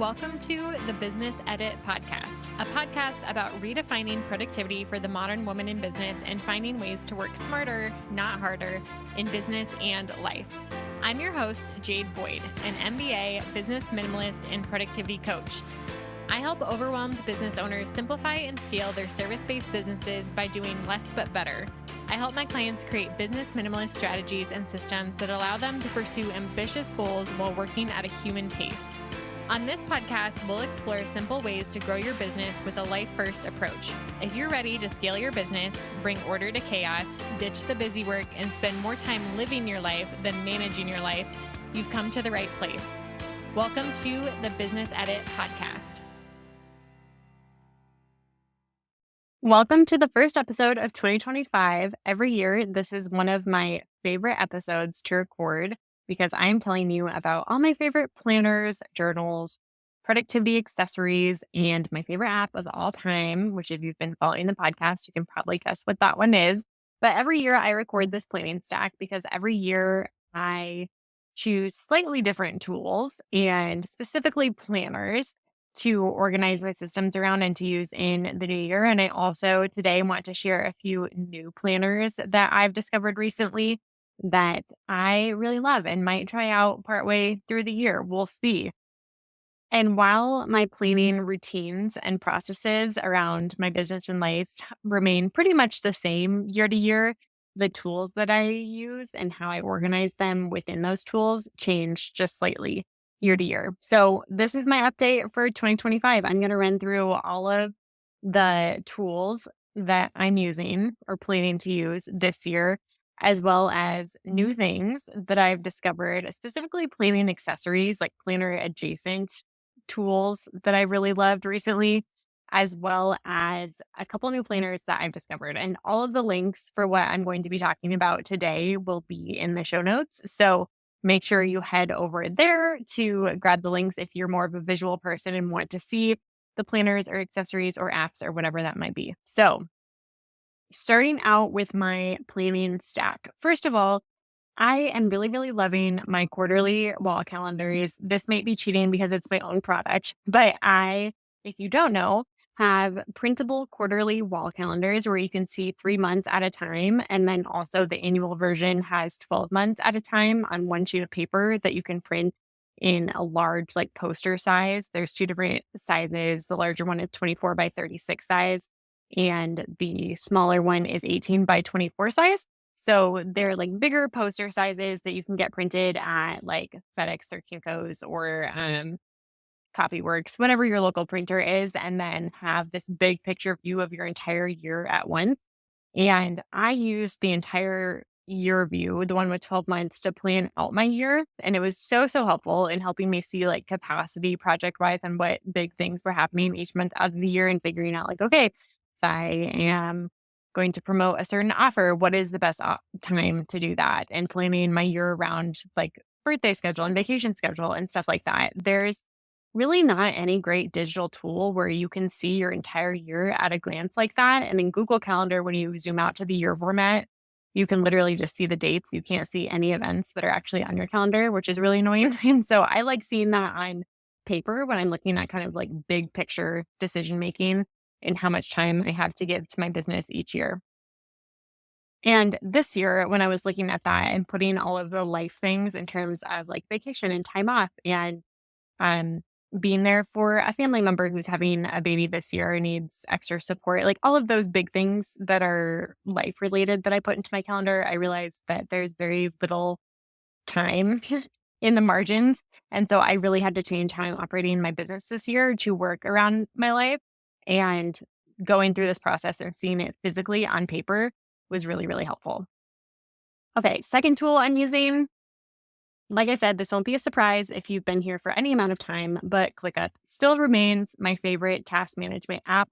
Welcome to the Business Edit Podcast, a podcast about redefining productivity for the modern woman in business and finding ways to work smarter, not harder, in business and life. I'm your host, Jade Boyd, an MBA, business minimalist, and productivity coach. I help overwhelmed business owners simplify and scale their service-based businesses by doing less but better. I help my clients create business minimalist strategies and systems that allow them to pursue ambitious goals while working at a human pace. On this podcast, we'll explore simple ways to grow your business with a life-first approach. If you're ready to scale your business, bring order to chaos, ditch the busy work, and spend more time living your life than managing your life, you've come to the right place. Welcome to the Business Edit Podcast. Welcome to the first episode of 2025. Every year, this is one of my favorite episodes to record because I'm telling you about all my favorite planners, journals, productivity accessories, and my favorite app of all time, which if you've been following the podcast, you can probably guess what that one is. But every year I record this planning stack because every year I choose slightly different tools and specifically planners to organize my systems around and to use in the new year. And I also today want to share a few new planners that I've discovered recently that I really love and might try out partway through the year. We'll see. And while my planning routines and processes around my business and life remain pretty much the same year to year, the tools that I use and how I organize them within those tools change just slightly year to year. So this is my update for 2025. I'm going to run through all of the tools that I'm using or planning to use this year, as well as new things that I've discovered, specifically planning accessories, like planner adjacent tools that I really loved recently, as well as a couple new planners that I've discovered. And all of the links for what I'm going to be talking about today will be in the show notes. So make sure you head over there to grab the links if you're more of a visual person and want to see the planners or accessories or apps or whatever that might be. So starting out with my planning stack. First of all, I am really, really loving my quarterly wall calendars. This might be cheating because it's my own product, but if you don't know, have printable quarterly wall calendars where you can see 3 months at a time. And then also the annual version has 12 months at a time on one sheet of paper that you can print in a large like poster size. There's two different sizes. The larger one is 24 by 36 size, and the smaller one is 18 by 24 size. So they're like bigger poster sizes that you can get printed at like FedEx or Kinko's or Copyworks, whatever your local printer is, and then have this big picture view of your entire year at once. And I used the entire year view, the one with 12 months, to plan out my year. And it was so, so helpful in helping me see like capacity project wise and what big things were happening each month out of the year and figuring out like, okay, if I am going to promote a certain offer, what is the best time to do that? And planning my year around like birthday schedule and vacation schedule and stuff like that. There's really not any great digital tool where you can see your entire year at a glance like that. And in Google Calendar, when you zoom out to the year format, you can literally just see the dates. You can't see any events that are actually on your calendar, which is really annoying. And so I like seeing that on paper when I'm looking at kind of like big picture decision making and how much time I have to give to my business each year. And this year, when I was looking at that and putting all of the life things in terms of like vacation and time off and um, being there for a family member who's having a baby this year and needs extra support, like all of those big things that are life related that I put into my calendar, I realized that there's very little time in the margins. And so I really had to change how I'm operating my business this year to work around my life. And going through this process and seeing it physically on paper was really, really helpful. Okay, second tool I'm using. Like I said, this won't be a surprise if you've been here for any amount of time, but ClickUp still remains my favorite task management app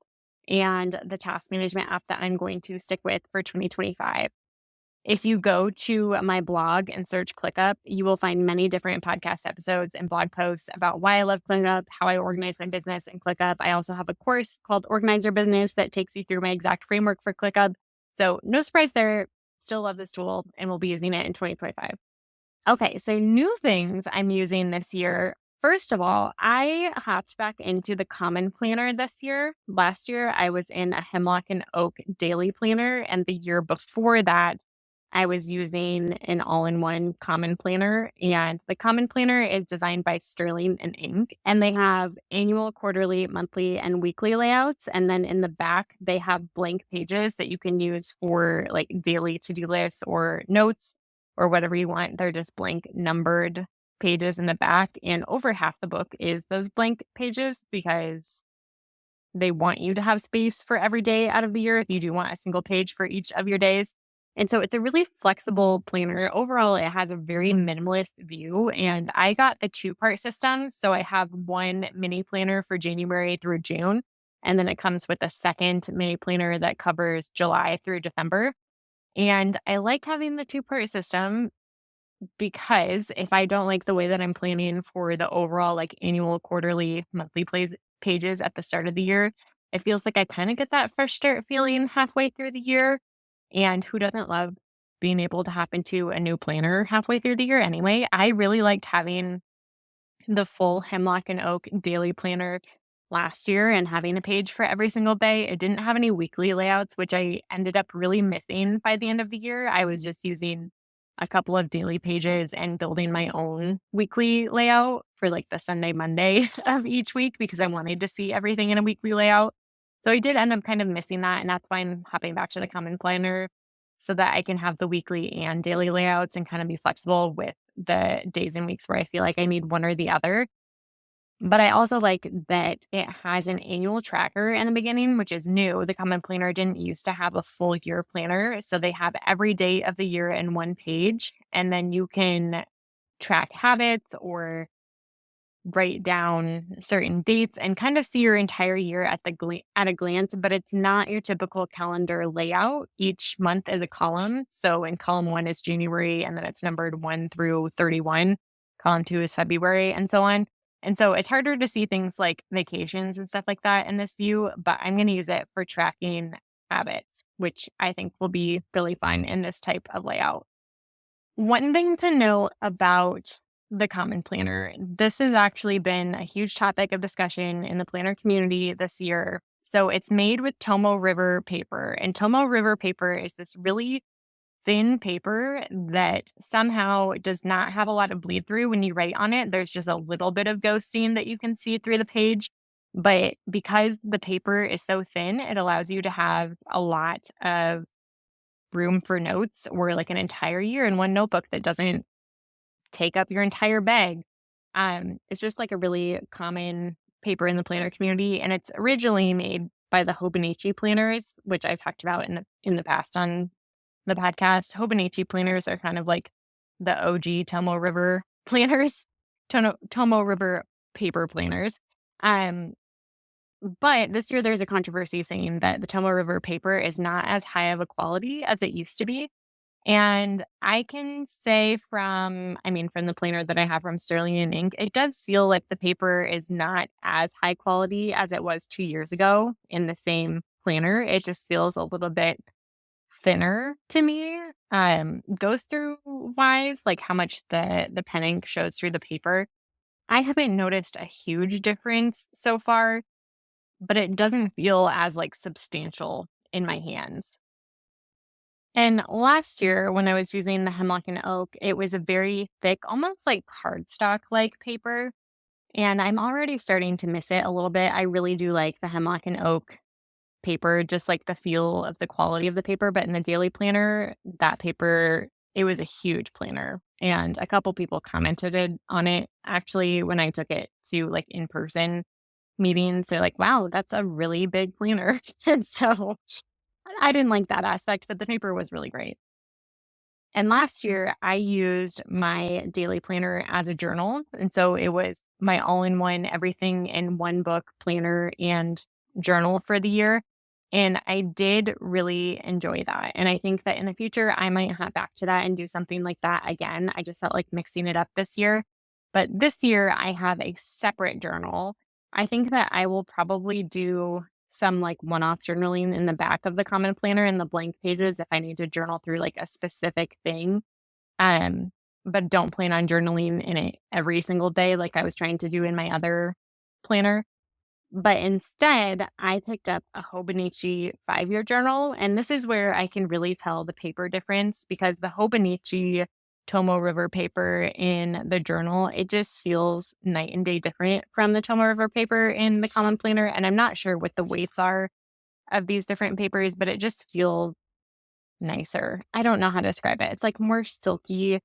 and the task management app that I'm going to stick with for 2025. If you go to my blog and search ClickUp, you will find many different podcast episodes and blog posts about why I love ClickUp, how I organize my business in ClickUp. I also have a course called Organize Your Business that takes you through my exact framework for ClickUp. So no surprise there. Still love this tool and we'll be using it in 2025. Okay, so new things I'm using this year First of all, I hopped back into the Common Planner this year. Last year, I was in a Hemlock and Oak daily planner, and the year before that, I was using an all-in-one Common Planner. And the Common Planner is designed by Sterling and Ink, and they have annual, quarterly, monthly, and weekly layouts. And then in the back, they have blank pages that you can use for like daily to-do lists or notes or whatever you want. They're just blank numbered pages in the back, and over half the book is those blank pages because they want you to have space for every day out of the year if you do want a single page for each of your days. And so it's a really flexible planner. Overall, it has a very minimalist view, and I got the two-part system. So I have one mini planner for January through June, and then it comes with a second mini planner that covers July through December. And I like having the two-part system because if I don't like the way that I'm planning for the overall like annual, quarterly, monthly pages at the start of the year, it feels like I kind of get that fresh start feeling halfway through the year. And who doesn't love being able to hop into a new planner halfway through the year anyway? I really liked having the full Hemlock and Oak daily planner last year and having a page for every single day. It didn't have any weekly layouts, which I ended up really missing by the end of the year. I was just using a couple of daily pages and building my own weekly layout for like the Sunday, Monday of each week because I wanted to see everything in a weekly layout. So I did end up kind of missing that. And that's why I'm hopping back to the Common Planner so that I can have the weekly and daily layouts and kind of be flexible with the days and weeks where I feel like I need one or the other. But I also like that it has an annual tracker in the beginning, which is new. The Common Planner didn't used to have a full year planner. So they have every day of the year in one page. And then you can track habits or write down certain dates and kind of see your entire year at at a glance, but it's not your typical calendar layout. Each month is a column. So in column 1 is January and then it's numbered 1 through 31. Column 2 is February and so on. And so it's harder to see things like vacations and stuff like that in this view, but I'm going to use it for tracking habits, which I think will be really fun in this type of layout. One thing to note about the Common Planner, this has actually been a huge topic of discussion in the planner community this year. So it's made with Tomo River paper, and Tomo River paper is this really thin paper that somehow does not have a lot of bleed through when you write on it. There's just a little bit of ghosting that you can see through the page. But because the paper is so thin, it allows you to have a lot of room for notes or like an entire year in one notebook that doesn't take up your entire bag. It's just like a really common paper in the planner community, and it's originally made by the Hobonichi planners, which I've talked about in the past on the podcast. Hobonichi planners are kind of like the OG Tomo River planners, Tomo River paper planners. Um, but this year there's a controversy saying that the Tomo River paper is not as high of a quality as it used to be. And I can say from the planner that I have from Sterling and Ink, it does feel like the paper is not as high quality as it was 2 years ago in the same planner. It just feels a little bit thinner to me. Goes through wise, like how much the pen ink shows through the paper. I haven't noticed a huge difference so far, but it doesn't feel as like substantial in my hands. And last year, when I was using the Hemlock and Oak, it was a very thick, almost like cardstock like paper. And I'm already starting to miss it a little bit. I really do like the Hemlock and Oak paper, just like the feel of the quality of the paper. But in the daily planner, that paper, it was a huge planner. And a couple people on it actually when I took it to like in person meetings. They're like, wow, that's a really big planner. And so I didn't like that aspect, but the paper was really great. And last year, I used my daily planner as a journal. And so it was my all in one, everything in one book planner and journal for the year. And I did really enjoy that. And I think that in the future, I might hop back to that and do something like that again. I just felt like mixing it up this year. But this year, I have a separate journal. I think that I will probably do some like one-off journaling in the back of the Common Planner in the blank pages if I need to journal through like a specific thing. Um, but don't plan on journaling in it every single day like I was trying to do in my other planner. But instead, I picked up a Hobonichi 5-year journal. And this is where I can really tell the paper difference because the Hobonichi Tomo River paper in the journal, it just feels night and day different from the Tomo River paper in the common planner. And I'm not sure what the weights are of these different papers, but it just feels nicer. I don't know how to describe it. It's like more silky,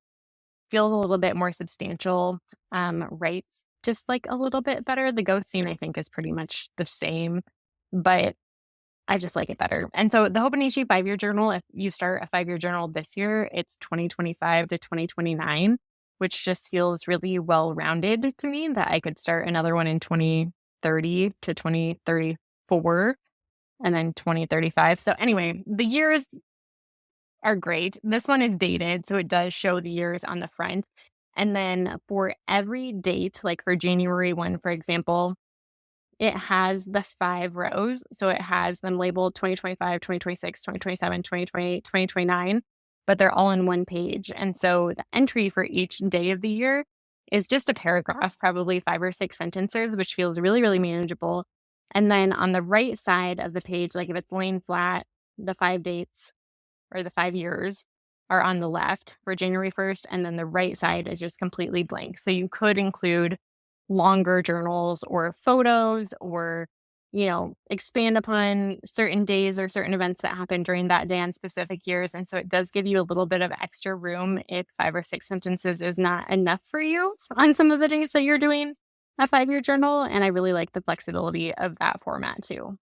feels a little bit more substantial, writes just like a little bit better. The ghosting, I think, is pretty much the same, but I just like it better. And so the Hobonichi 5-year journal, if you start a 5-year journal this year, it's 2025 to 2029, which just feels really well rounded to me that I could start another one in 2030 to 2034 and then 2035. So anyway, the years are great. This one is dated, so it does show the years on the front. And then for every date, like for January 1, for example, it has the 5 rows. So it has them labeled 2025, 2026, 2027, 2028, 2029, but they're all in one page. And so the entry for each day of the year is just a paragraph, probably 5 or 6 sentences, which feels really, really manageable. And then on the right side of the page, like if it's laying flat, the 5 dates or the 5 years are on the left for January 1st, and then the right side is just completely blank. So you could include longer journals or photos or, expand upon certain days or certain events that happen during that day on specific years. And so it does give you a little bit of extra room if 5 or 6 sentences is not enough for you on some of the days that you're doing a 5-year journal. And I really like the flexibility of that format too.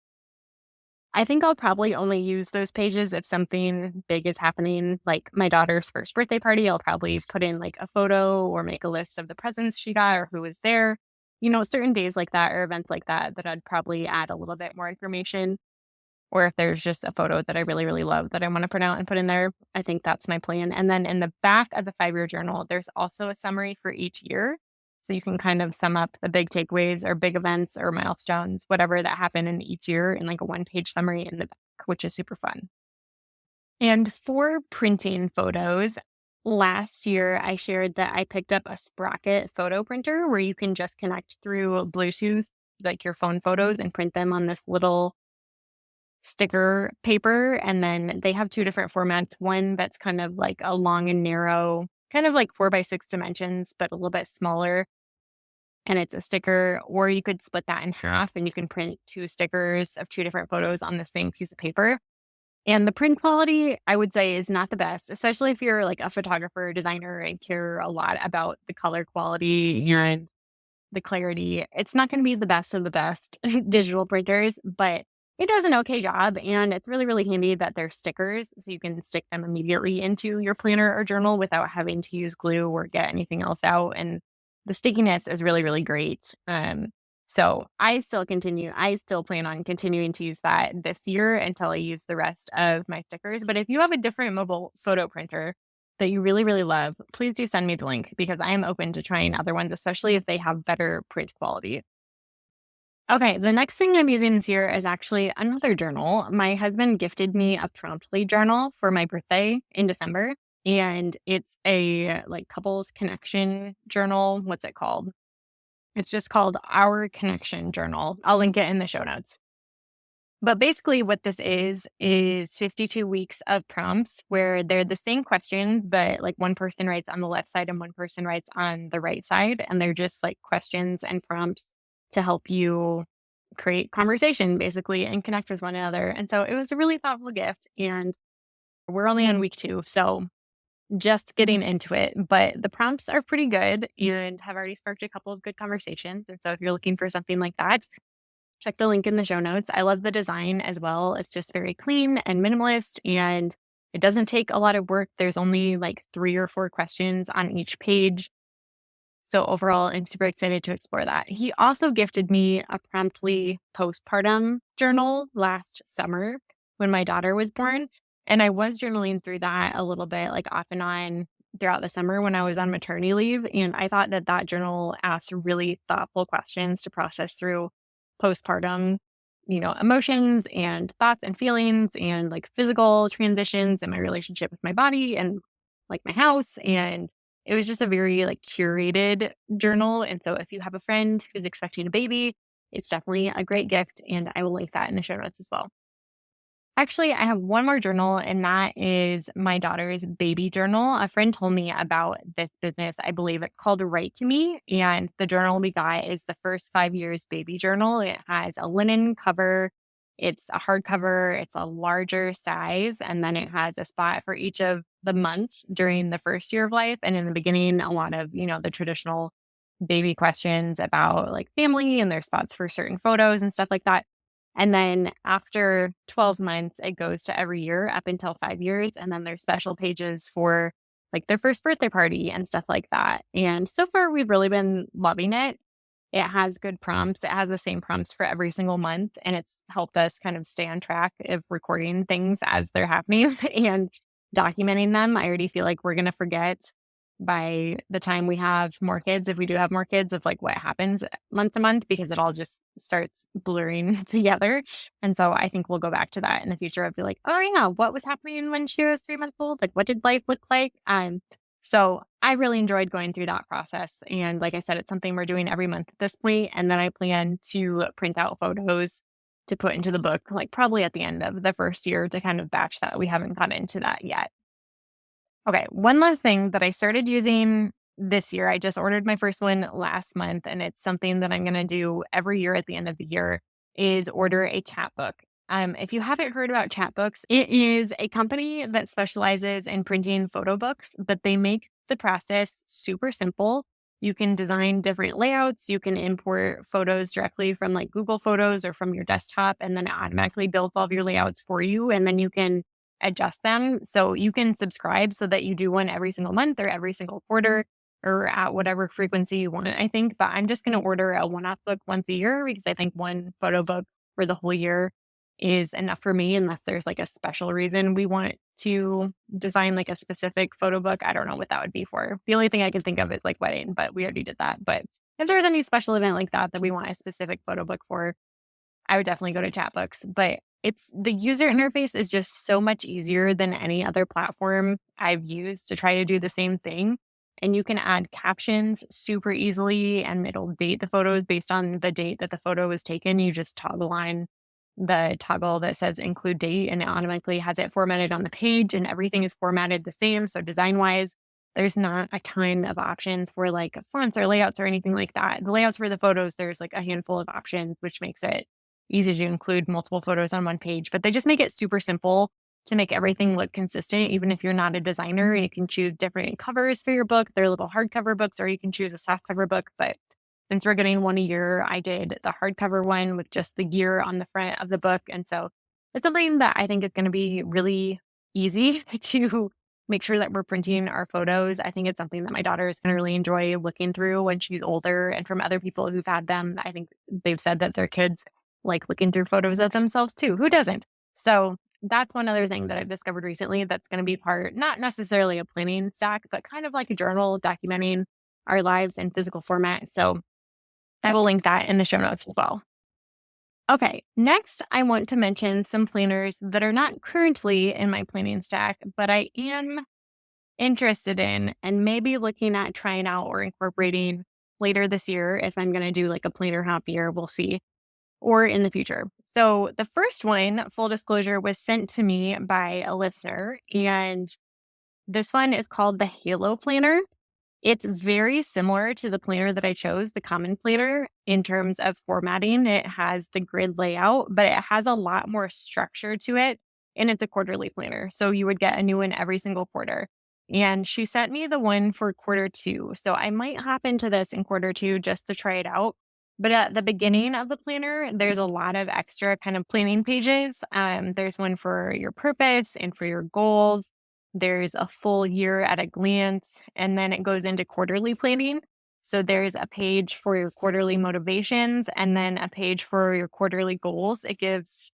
I think I'll probably only use those pages if something big is happening, like my daughter's first birthday party. I'll probably put in like a photo or make a list of the presents she got or who was there. Certain days like that or events like that, that I'd probably add a little bit more information. Or if there's just a photo that I really, really love that I want to print out and put in there, I think that's my plan. And then in the back of the 5-year journal, there's also a summary for each year. So you can kind of sum up the big takeaways or big events or milestones, whatever that happened in each year in like a 1-page summary in the back, which is super fun. And for printing photos, last year I shared that I picked up a Sprocket photo printer where you can just connect through Bluetooth, like your phone photos, and print them on this little sticker paper. And then they have 2 different formats. One that's kind of like a long and narrow, kind of like 4x6 dimensions, but a little bit smaller. And it's a sticker, or you could split that in half and you can print 2 stickers of 2 different photos on the same piece of paper. And the print quality, I would say, is not the best, especially if you're like a photographer or designer and care a lot about the color quality and the clarity. It's not going to be the best of the best digital printers, but it does an okay job. And it's really, really handy that they're stickers. So you can stick them immediately into your planner or journal without having to use glue or get anything else out. And the stickiness is really, really great. So I still plan on continuing to use that this year until I use the rest of my stickers. But if you have a different mobile photo printer that you really, really love, please do send me the link because I am open to trying other ones, especially if they have better print quality. Okay, the next thing I'm using this year is actually another journal. My husband gifted me a promptly journal for my birthday in December, and it's a like couples connection journal. What's it called? It's just called Our Connection Journal. I'll link it in the show notes. But basically what this is 52 weeks of prompts where they're the same questions, but like one person writes on the left side and one person writes on the right side. And they're just like questions and prompts to help you create conversation basically and connect with one another. And so it was a really thoughtful gift. And we're only on week 2. So just getting into it, but the prompts are pretty good and have already sparked a couple of good conversations. And so if you're looking for something like that, check the link in the show notes. I love the design as well. It's just very clean and minimalist, and it doesn't take a lot of work. There's only like 3 or 4 questions on each page. So overall, I'm super excited to explore that. He also gifted me a promptly postpartum journal last summer when my daughter was born. And I was journaling through that a little bit, like off and on throughout the summer when I was on maternity leave. And I thought that journal asked really thoughtful questions to process through postpartum, emotions and thoughts and feelings and like physical transitions in my relationship with my body and like my house and it was just a very like curated journal. And so if you have a friend who's expecting a baby, it's definitely a great gift. And I will link that in the show notes as well. Actually, I have one more journal, and that is my daughter's baby journal. A friend told me about this business. I believe it's called Write to Me. And the journal we got is the first 5 years baby journal. It has a linen cover, it's a hardcover, it's a larger size, and then it has a spot for each of the months during the first year of life. And in the beginning, a lot of, the traditional baby questions about like family, and there's spots for certain photos and stuff like that. And then after 12 months, it goes to every year up until 5 years. And then there's special pages for like their first birthday party and stuff like that. And so far, we've really been loving it. It has good prompts. It has the same prompts for every single month. And it's helped us kind of stay on track of recording things as they're happening and documenting them. I already feel like we're going to forget by the time we have more kids, if we do have more kids, of like what happens month to month, because it all just starts blurring together. And so I think we'll go back to that in the future. I'll be like, oh yeah, what was happening when she was 3 months old? Like, what did life look like? So I really enjoyed going through that process. And like I said, it's something we're doing every month at this point. And then I plan to print out photos to put into the book, like probably at the end of the first year, to kind of batch that. We haven't gotten into that yet. Okay, one last thing that I started using this year. I just ordered my first one last month, and it's something that I'm going to do every year at the end of the year, is order a chat book. If you haven't heard about chat books, it is a company that specializes in printing photo books, but they make the process super simple. You can design different layouts. You can import photos directly from like Google Photos or from your desktop, and then it automatically builds all of your layouts for you. And then you can adjust them. So you can subscribe so that you do one every single month or every single quarter or at whatever frequency you want it, I think. But I'm just going to order a one-off book once a year, because I think one photo book for the whole year is enough for me, unless there's like a special reason we want to design like a specific photo book. I don't know what that would be for. The only thing I can think of is like wedding, but we already did that. But if there's any special event like that we want a specific photo book for, I would definitely go to Chatbooks. But it's the user interface is just so much easier than any other platform I've used to try to do the same thing. And you can add captions super easily, and it'll date the photos based on the date that the photo was taken. You just toggle on the toggle that says include date, and it automatically has it formatted on the page, and everything is formatted the same. So design wise, there's not a ton of options for like fonts or layouts or anything like that. The layouts for the photos, there's like a handful of options, which makes it easy to include multiple photos on one page, but they just make it super simple to make everything look consistent. Even if you're not a designer, you can choose different covers for your book. They're little hardcover books, or you can choose a softcover book. But since we're getting one a year, I did the hardcover one with just the year on the front of the book. And so it's something that I think is going to be really easy to make sure that we're printing our photos. I think it's something that my daughter is going to really enjoy looking through when she's older. And from other people who've had them, I think they've said that their kids like looking through photos of themselves too. Who doesn't? So that's one other thing that I've discovered recently that's going to be part, not necessarily a planning stack, but kind of like a journal documenting our lives in physical format. So I will link that in the show notes as well. Okay, next I want to mention some planners that are not currently in my planning stack, but I am interested in and maybe looking at trying out or incorporating later this year. If I'm going to do like a planner hop year, we'll see, or in the future. So the first one, full disclosure, was sent to me by a listener, and this one is called the Halo Planner. It's very similar to the planner that I chose, the common planner, in terms of formatting. It has the grid layout, but it has a lot more structure to it. And it's a quarterly planner. So you would get a new one every single quarter. And she sent me the one for quarter 2. So I might hop into this in quarter 2 just to try it out. But at the beginning of the planner, there's a lot of extra kind of planning pages. There's one for your purpose and for your goals. There's a full year at a glance, and then it goes into quarterly planning. So there's a page for your quarterly motivations, and then a page for your quarterly goals. It gives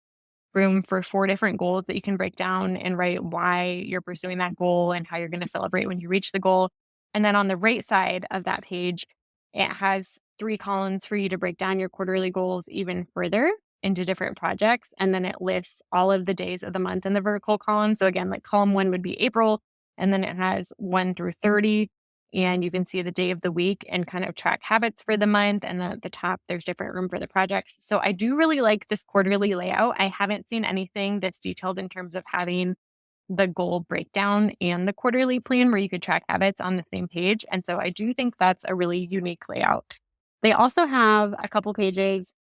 room for 4 different goals that you can break down and write why you're pursuing that goal and how you're going to celebrate when you reach the goal. And then on the right side of that page, it has 3 columns for you to break down your quarterly goals even further into different projects. And then it lists all of the days of the month in the vertical column. So again, like column 1 would be April, and then it has 1 through 30. and you can see the day of the week and kind of track habits for the month. And then at the top, there's different room for the projects. So I do really like this quarterly layout. I haven't seen anything that's detailed in terms of having the goal breakdown and the quarterly plan where you could track habits on the same page. And so I do think that's a really unique layout. They also have a couple pages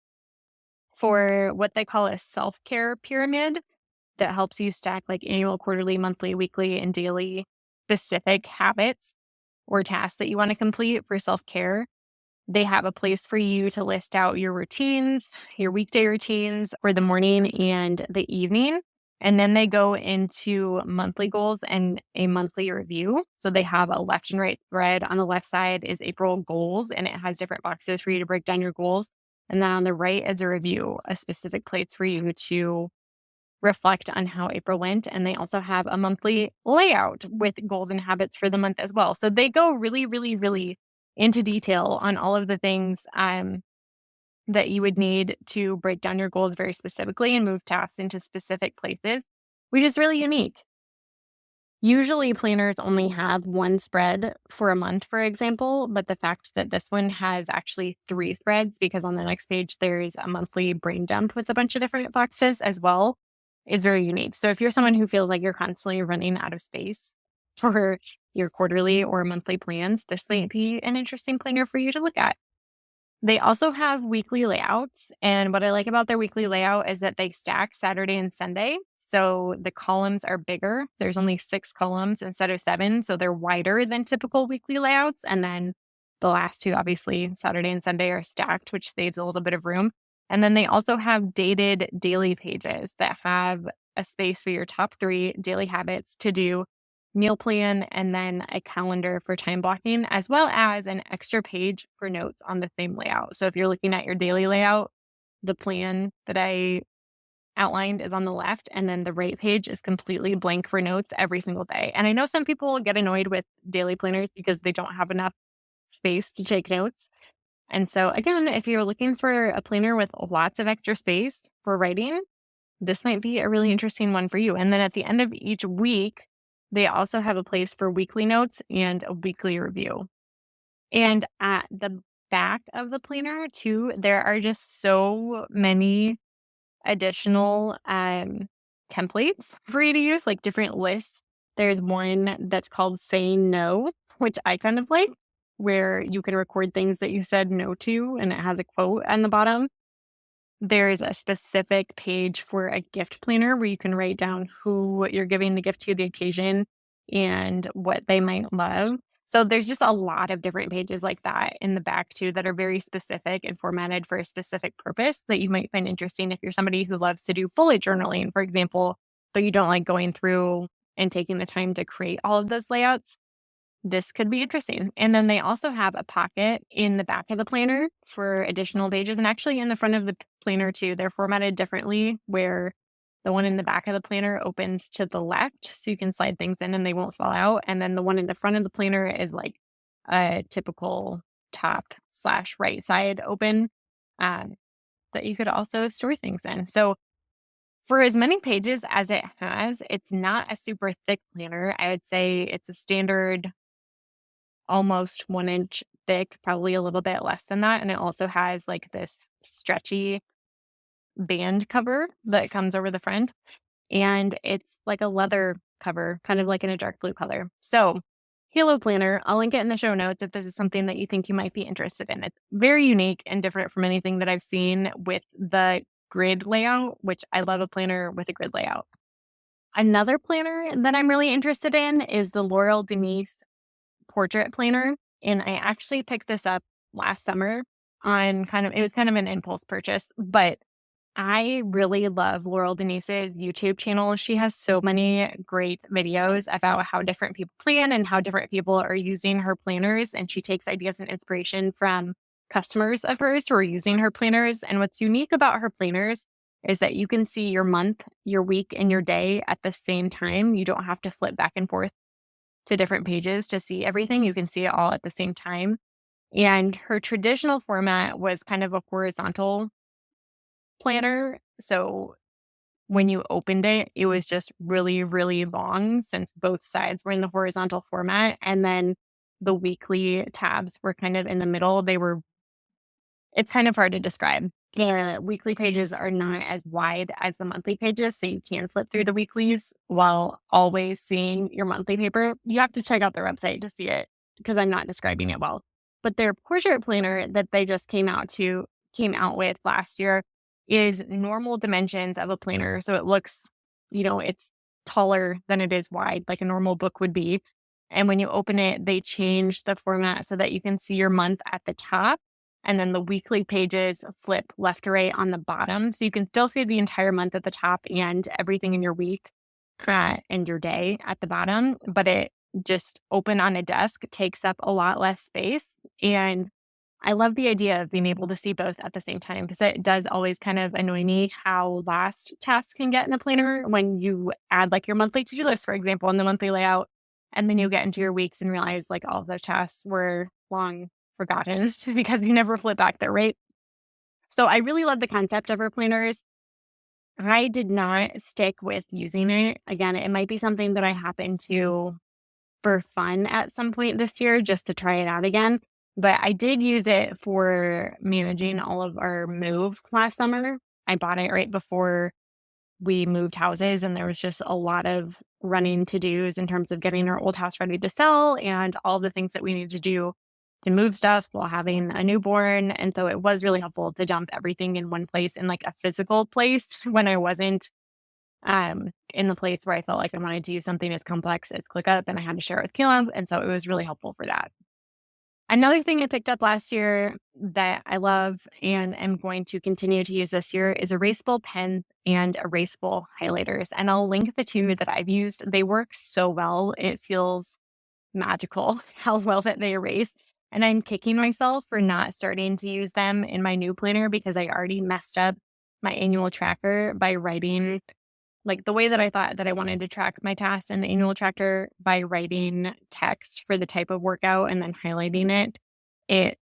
for what they call a self-care pyramid that helps you stack like annual, quarterly, monthly, weekly, and daily specific habits or tasks that you want to complete for self-care. They have a place for you to list out your routines, your weekday routines for the morning and the evening. And then they go into monthly goals and a monthly review. So they have a left and right spread. On the left side is April goals, and it has different boxes for you to break down your goals. And then on the right is a review, a specific place for you to reflect on how April went. And they also have a monthly layout with goals and habits for the month as well. So they go really, really, really into detail on all of the things that you would need to break down your goals very specifically and move tasks into specific places, which is really unique. Usually, planners only have one spread for a month, for example, but the fact that this one has actually three threads, because on the next page, there's a monthly brain dump with a bunch of different boxes as well, is very unique. So, if you're someone who feels like you're constantly running out of space for your quarterly or monthly plans, this might be an interesting planner for you to look at. They also have weekly layouts. And what I like about their weekly layout is that they stack Saturday and Sunday. So the columns are bigger. There's only 6 columns instead of 7. So they're wider than typical weekly layouts. And then the last two, obviously, Saturday and Sunday, are stacked, which saves a little bit of room. And then they also have dated daily pages that have a space for your top 3 daily habits to do, meal plan, and then a calendar for time blocking, as well as an extra page for notes on the same layout. So if you're looking at your daily layout, the plan that I outlined is on the left, and then the right page is completely blank for notes every single day. And I know some people get annoyed with daily planners because they don't have enough space to take notes. And so again, if you're looking for a planner with lots of extra space for writing, this might be a really interesting one for you. And then at the end of each week, they also have a place for weekly notes and a weekly review. And at the back of the planner, too, there are just so many additional templates for you to use, like different lists. There's one that's called Saying No, which I kind of like, where you can record things that you said no to, and it has a quote on the bottom. There's a specific page for a gift planner where you can write down who you're giving the gift to, the occasion, and what they might love. So there's just a lot of different pages like that in the back too that are very specific and formatted for a specific purpose that you might find interesting if you're somebody who loves to do bullet journaling, for example, but you don't like going through and taking the time to create all of those layouts. This could be interesting. And then they also have a pocket in the back of the planner for additional pages, and actually in the front of the planner too. They're formatted differently, where the one in the back of the planner opens to the left so you can slide things in and they won't fall out. And then the one in the front of the planner is like a typical top/right side open that you could also store things in. So for as many pages as it has, it's not a super thick planner. I would say it's a standard almost 1 inch thick, probably a little bit less than that. And it also has like this stretchy band cover that comes over the front. And it's like a leather cover, kind of like in a dark blue color. So, Halo Planner, I'll link it in the show notes if this is something that you think you might be interested in. It's very unique and different from anything that I've seen with the grid layout, which I love a planner with a grid layout. Another planner that I'm really interested in is the Laurel Denise Portrait Planner. And I actually picked this up last summer on it was kind of an impulse purchase, but I really love Laurel Denise's YouTube channel. She has so many great videos about how different people plan and how different people are using her planners. And she takes ideas and inspiration from customers of hers who are using her planners. And what's unique about her planners is that you can see your month, your week, and your day at the same time. You don't have to flip back and forth to different pages to see everything. You can see it all at the same time. And her traditional format was kind of a horizontal planner. So when you opened it, it was just really, really long since both sides were in the horizontal format. And then the weekly tabs were kind of in the middle. It's kind of hard to describe. The weekly pages are not as wide as the monthly pages, so you can flip through the weeklies while always seeing your monthly paper. You have to check out their website to see it because I'm not describing it well. But their portrait planner that they just came out with last year is normal dimensions of a planner. So it looks, it's taller than it is wide, like a normal book would be. And when you open it, they change the format so that you can see your month at the top and then the weekly pages flip left to right on the bottom. So you can still see the entire month at the top and everything in your week and your day at the bottom. But it just open on a desk takes up a lot less space. And I love the idea of being able to see both at the same time because it does always kind of annoy me how last tasks can get in a planner when you add like your monthly to do list, for example, in the monthly layout. And then you get into your weeks and realize like all of those tasks were long forgotten because you never flip back there, right? So I really love the concept of our planners. I did not stick with using it. Again, it might be something that I happen to for fun at some point this year just to try it out again. But I did use it for managing all of our move last summer. I bought it right before we moved houses, and there was just a lot of running to dos in terms of getting our old house ready to sell and all the things that we needed to do to move stuff while having a newborn. And so it was really helpful to dump everything in one place in like a physical place when I wasn't in the place where I felt like I wanted to use something as complex as ClickUp and I had to share it with Caleb. And so it was really helpful for that. Another thing I picked up last year that I love and am going to continue to use this year is erasable pens and erasable highlighters. And I'll link the two that I've used. They work so well. It feels magical how well that they erase. And I'm kicking myself for not starting to use them in my new planner because I already messed up my annual tracker by writing like the way that I thought that I wanted to track my tasks in the annual tracker by writing text for the type of workout and then highlighting it. It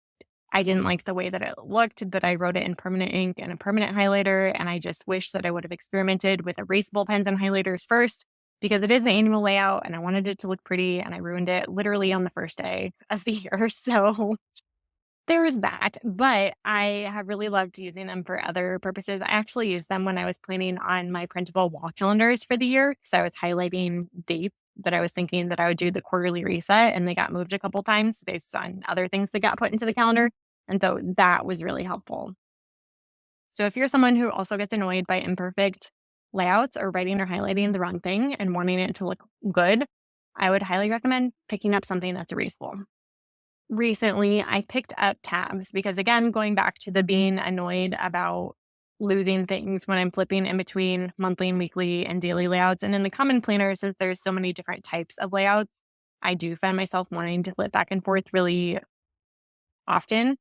I didn't like the way that it looked, that I wrote it in permanent ink and a permanent highlighter. And I just wish that I would have experimented with erasable pens and highlighters first because it is the annual layout and I wanted it to look pretty and I ruined it literally on the first day of the year. So there was that, but I have really loved using them for other purposes. I actually used them when I was planning on my printable wall calendars for the year. So I was highlighting dates that I was thinking that I would do the quarterly reset, and they got moved a couple times based on other things that got put into the calendar. And so that was really helpful. So if you're someone who also gets annoyed by imperfect layouts or writing or highlighting the wrong thing and wanting it to look good, I would highly recommend picking up something that's erasable. Recently, I picked up tabs because, again, going back to the being annoyed about losing things when I'm flipping in between monthly and weekly and daily layouts. And in the common planner, since there's so many different types of layouts, I do find myself wanting to flip back and forth really often.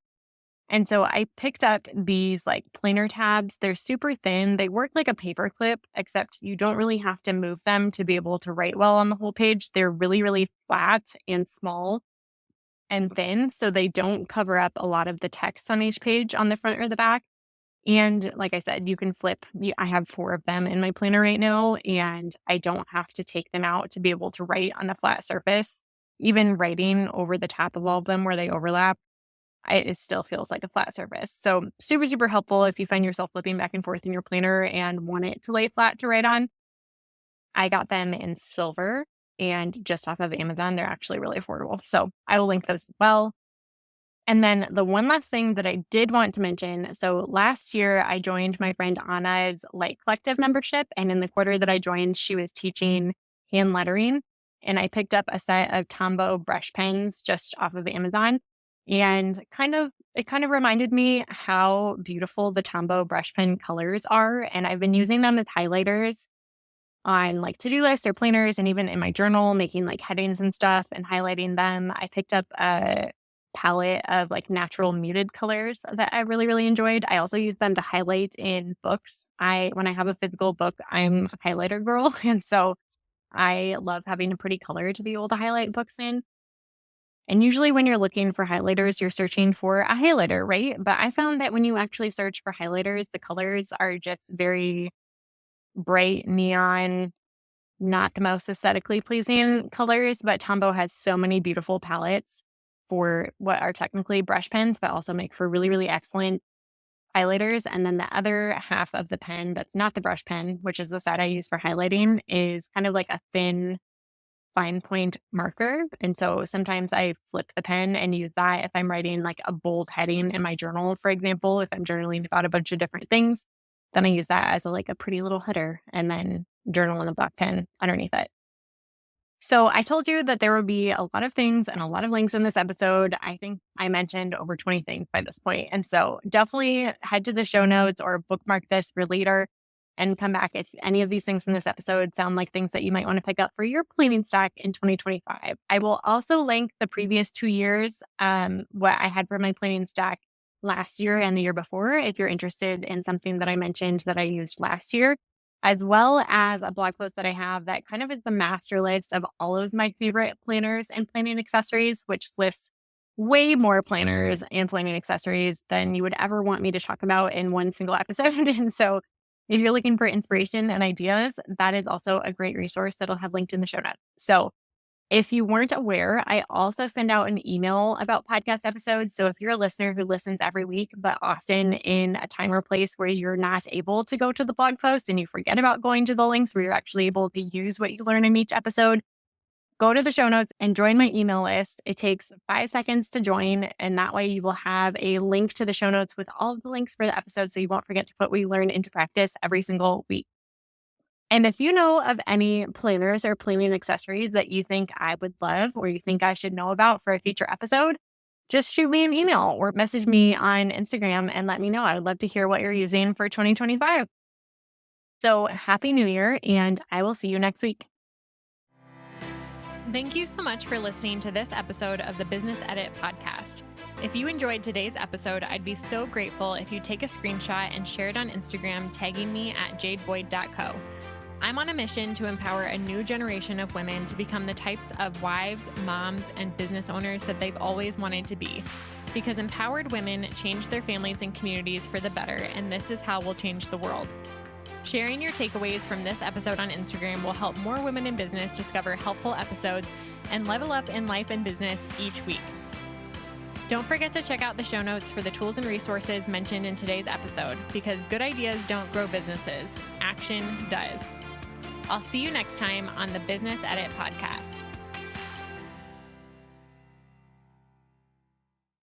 And so I picked up these like planner tabs. They're super thin. They work like a paper clip, except you don't really have to move them to be able to write well on the whole page. They're really, really flat and small and thin, so they don't cover up a lot of the text on each page on the front or the back. And like I said, you can flip. I have 4 of them in my planner right now, and I don't have to take them out to be able to write on a flat surface. Even writing over the top of all of them where they overlap, it still feels like a flat surface. So super, super helpful if you find yourself flipping back and forth in your planner and want it to lay flat to write on. I got them in silver and just off of Amazon. They're actually really affordable. So I will link those as well. And then the one last thing that I did want to mention. So last year I joined my friend Anna's Light Collective membership. And in the quarter that I joined, she was teaching hand lettering. And I picked up a set of Tombow brush pens just off of Amazon. And it kind of reminded me how beautiful the Tombow brush pen colors are. And I've been using them as highlighters on like to-do lists or planners and even in my journal, making like headings and stuff and highlighting them. I picked up a palette of like natural muted colors that I really, really enjoyed. I also use them to highlight in books. When I have a physical book, I'm a highlighter girl. And so I love having a pretty color to be able to highlight books in. And usually when you're looking for highlighters, you're searching for a highlighter, right? But I found that when you actually search for highlighters, the colors are just very bright neon, not the most aesthetically pleasing colors, but Tombow has so many beautiful palettes for what are technically brush pens that also make for really, really excellent highlighters. And then the other half of the pen that's not the brush pen, which is the side I use for highlighting, is kind of like a thin fine point marker. And so sometimes I flip the pen and use that if I'm writing like a bold heading in my journal, for example, if I'm journaling about a bunch of different things, then I use that as like a pretty little header and then journal in a black pen underneath it. So I told you that there would be a lot of things and a lot of links in this episode. I think I mentioned over 20 things by this point. And so definitely head to the show notes or bookmark this for later and come back if any of these things in this episode sound like things that you might want to pick up for your planning stack in 2025. I will also link the previous 2 years, what I had for my planning stack last year and the year before, if you're interested in something that I mentioned that I used last year, as well as a blog post that I have that kind of is the master list of all of my favorite planners and planning accessories, which lists way more planners and planning accessories than you would ever want me to talk about in one single episode. And so if you're looking for inspiration and ideas, that is also a great resource that'll have linked in the show notes. So if you weren't aware, I also send out an email about podcast episodes. So if you're a listener who listens every week, but often in a time or place where you're not able to go to the blog post and you forget about going to the links where you're actually able to use what you learn in each episode, go to the show notes and join my email list. It takes 5 seconds to join. And that way you will have a link to the show notes with all of the links for the episode. So you won't forget to put what you learn into practice every single week. And if you know of any planners or planning accessories that you think I would love or you think I should know about for a future episode, just shoot me an email or message me on Instagram and let me know. I would love to hear what you're using for 2025. So happy New Year, and I will see you next week. Thank you so much for listening to this episode of the Business Edit podcast. If you enjoyed today's episode, I'd be so grateful if you take a screenshot and share it on Instagram, tagging me at jadeboyd.co. I'm on a mission to empower a new generation of women to become the types of wives, moms, and business owners that they've always wanted to be. Because empowered women change their families and communities for the better, and this is how we'll change the world. Sharing your takeaways from this episode on Instagram will help more women in business discover helpful episodes and level up in life and business each week. Don't forget to check out the show notes for the tools and resources mentioned in today's episode, because good ideas don't grow businesses. Action does. I'll see you next time on the Business Edit podcast.